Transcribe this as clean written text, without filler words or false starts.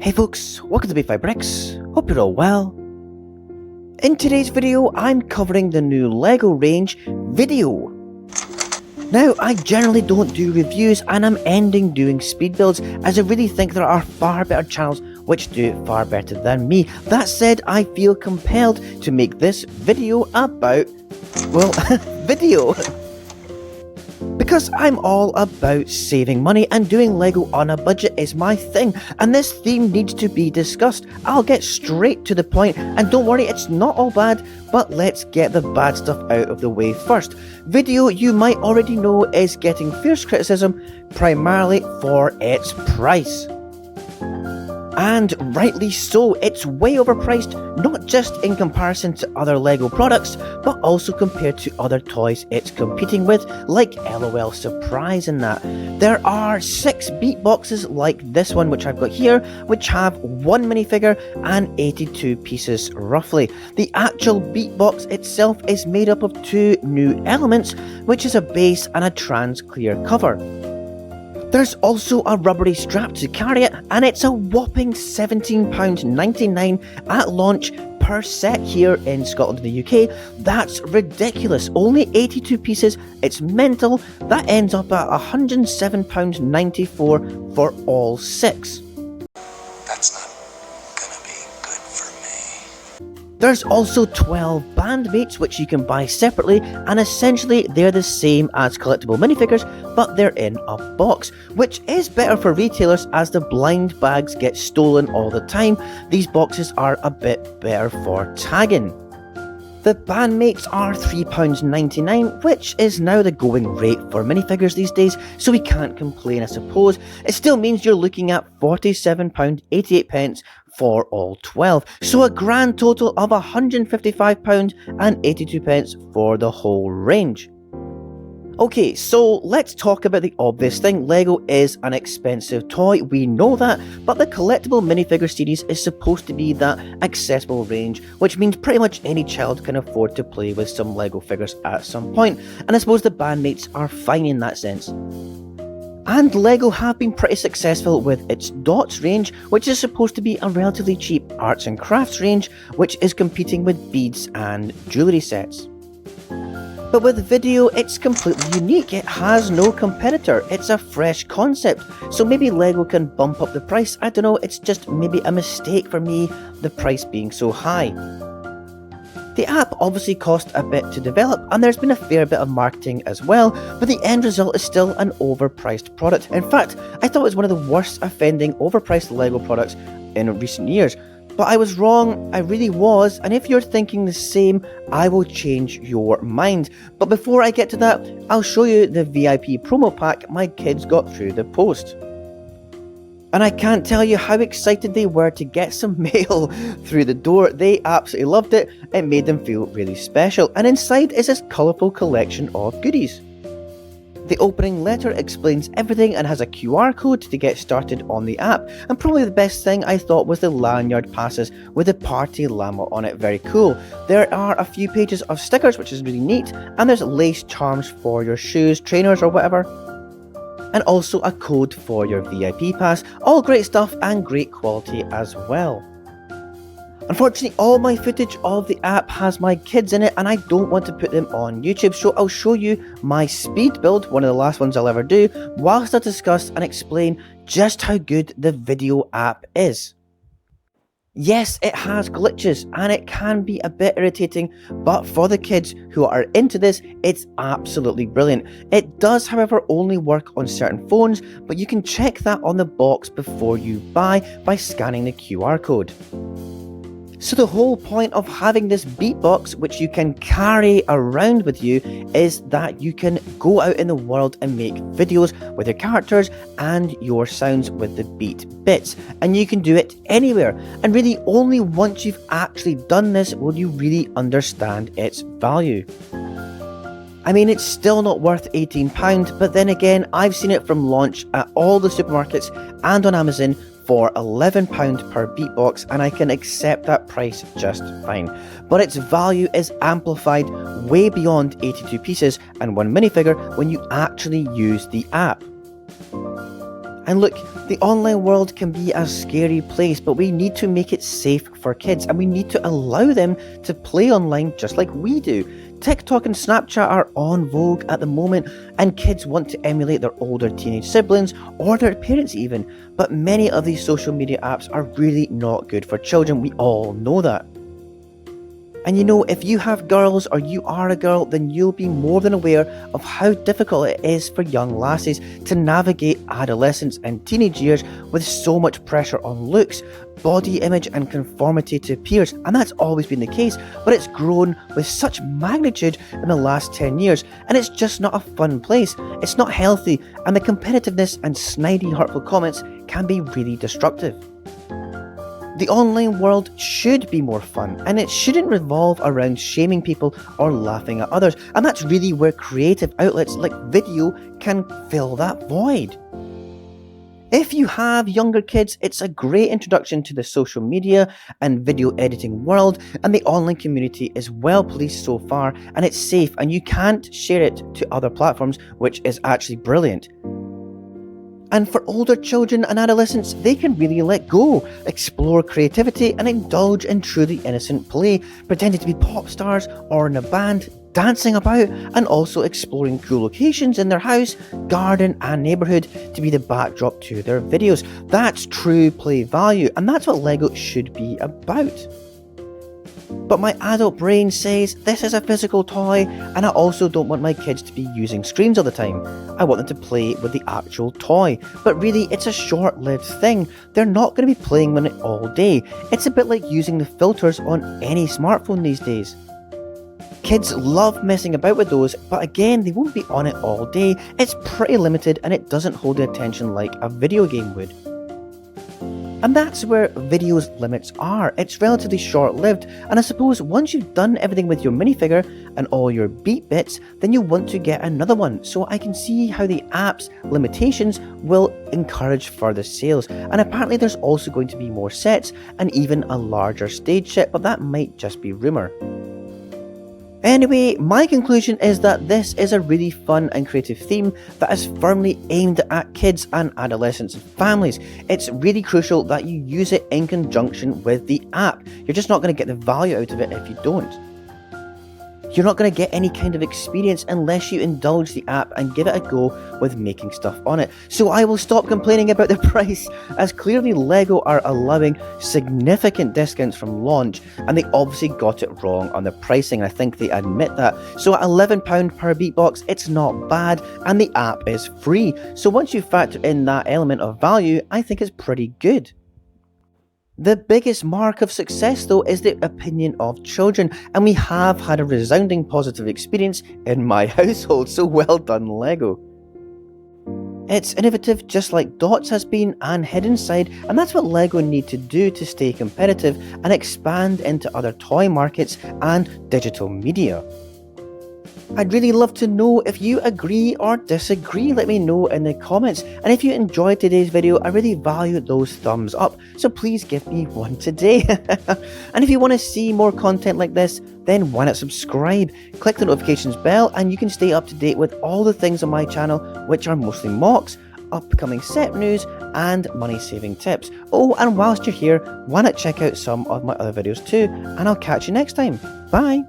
Hey folks, welcome to Be5 Bricks. Hope you're all well. In today's video, I'm covering the new Lego range, VIDIYO. Now, I generally don't do reviews and I'm ending doing speed builds as I really think there are far better channels which do it far better than me. That said, I feel compelled to make this video about, well, VIDIYO. Because I'm all about saving money and doing Lego on a budget is my thing, and this theme needs to be discussed. I'll get straight to the point, and don't worry, it's not all bad, but let's get the bad stuff out of the way first. VIDIYO, you might already know, is getting fierce criticism, primarily for its price. And rightly so, it's way overpriced, not just in comparison to other Lego products, but also compared to other toys it's competing with, like LOL Surprise and that. There are 6 beat boxes like this one which I've got here, which have 1 minifigure and 82 pieces roughly. The actual beat box itself is made up of 2 new elements, which is a base and a trans clear cover. There's also a rubbery strap to carry it, and it's a whopping £17.99 at launch per set here in Scotland and the UK. That's ridiculous. Only 82 pieces, it's mental. That ends up at £107.94 for all 6. That's not gonna be good for me. There's also 12 bandmates which you can buy separately, and essentially they're the same as collectible minifigures, but they're in a box, which is better for retailers as the blind bags get stolen all the time. These boxes are a bit better for tagging. The bandmates are £3.99, which is now the going rate for minifigures these days, so we can't complain I suppose. It still means you're looking at £47.88 for all 12, so a grand total of £155.82 for the whole range. Okay, so let's talk about the obvious thing. Lego is an expensive toy, we know that, but the collectible minifigure series is supposed to be that accessible range, which means pretty much any child can afford to play with some Lego figures at some point, and I suppose the bandmates are fine in that sense. And Lego have been pretty successful with its Dots range, which is supposed to be a relatively cheap arts and crafts range, which is competing with beads and jewellery sets. But with VIDIYO, it's completely unique. It has no competitor. It's a fresh concept. So maybe Lego can bump up the price. I don't know, it's just maybe a mistake for me, the price being so high. The app obviously cost a bit to develop, and there's been a fair bit of marketing as well, but the end result is still an overpriced product. In fact, I thought it was one of the worst offending overpriced Lego products in recent years. But I was wrong, I really was, and if you're thinking the same, I will change your mind. But before I get to that, I'll show you the VIP promo pack my kids got through the post. And I can't tell you how excited they were to get some mail through the door. They absolutely loved it. It made them feel really special. And inside is this colourful collection of goodies. The opening letter explains everything and has a QR code to get started on the app. And probably the best thing I thought was the lanyard passes with the party llama on it. Very cool. There are a few pages of stickers, which is really neat. And there's lace charms for your shoes, trainers or whatever. And also a code for your VIP pass. All great stuff and great quality as well. Unfortunately, all my footage of the app has my kids in it and I don't want to put them on YouTube, so I'll show you my speed build, one of the last ones I'll ever do, whilst I discuss and explain just how good the VIDIYO app is. Yes, it has glitches and it can be a bit irritating, but for the kids who are into this, it's absolutely brilliant. It does, however, only work on certain phones, but you can check that on the box before you buy by scanning the QR code. So the whole point of having this beat box, which you can carry around with you, is that you can go out in the world and make videos with your characters and your sounds with the beat bits. And you can do it anywhere. And really only once you've actually done this will you really understand its value. I mean, it's still not worth £18, but then again, I've seen it from launch at all the supermarkets and on Amazon for £11 per beatbox, and I can accept that price just fine. But its value is amplified way beyond 82 pieces and one minifigure when you actually use the app. And look, the online world can be a scary place, but we need to make it safe for kids, and we need to allow them to play online just like we do. TikTok and Snapchat are on vogue at the moment, and kids want to emulate their older teenage siblings or their parents even, but many of these social media apps are really not good for children. We all know that. And you know, if you have girls or you are a girl, then you'll be more than aware of how difficult it is for young lasses to navigate adolescence and teenage years with so much pressure on looks, body image and conformity to peers. And that's always been the case, but it's grown with such magnitude in the last 10 years, and it's just not a fun place. It's not healthy, and the competitiveness and snidey, hurtful comments can be really destructive. The online world should be more fun, and it shouldn't revolve around shaming people or laughing at others, and that's really where creative outlets like video can fill that void. If you have younger kids, it's a great introduction to the social media and video editing world, and the online community is well policed so far, and it's safe, and you can't share it to other platforms, which is actually brilliant. And for older children and adolescents, they can really let go, explore creativity and indulge in truly innocent play, pretending to be pop stars or in a band, dancing about, and also exploring cool locations in their house, garden and neighbourhood to be the backdrop to their videos. That's true play value, and that's what Lego should be about. But my adult brain says this is a physical toy, and I also don't want my kids to be using screens all the time. I want them to play with the actual toy. But really, it's a short-lived thing. They're not going to be playing with it all day. It's a bit like using the filters on any smartphone these days. Kids love messing about with those, but again, they won't be on it all day. It's pretty limited, and it doesn't hold the attention like a video game would. And that's where video's limits are. It's relatively short-lived, and I suppose once you've done everything with your minifigure and all your beat bits, then you want to get another one. So I can see how the app's limitations will encourage further sales. And apparently there's also going to be more sets and even a larger stage set, but that might just be rumour. Anyway, my conclusion is that this is a really fun and creative theme that is firmly aimed at kids and adolescents and families. It's really crucial that you use it in conjunction with the app. You're just not going to get the value out of it if you don't. You're not going to get any kind of experience unless you indulge the app and give it a go with making stuff on it. So I will stop complaining about the price, as clearly Lego are allowing significant discounts from launch, and they obviously got it wrong on the pricing. I think they admit that. So at £11 per beatbox, it's not bad, and the app is free. So once you factor in that element of value, I think it's pretty good. The biggest mark of success, though, is the opinion of children, and we have had a resounding positive experience in my household, so well done, Lego. It's innovative just like Dots has been and Hidden Side, and that's what Lego need to do to stay competitive and expand into other toy markets and digital media. I'd really love to know if you agree or disagree. Let me know in the comments. And if you enjoyed today's video, I really value those thumbs up, so please give me one today. And if you want to see more content like this, then why not subscribe? Click the notifications bell and you can stay up to date with all the things on my channel, which are mostly mocks, upcoming set news and money saving tips. Oh, and whilst you're here, why not check out some of my other videos too, and I'll catch you next time. Bye!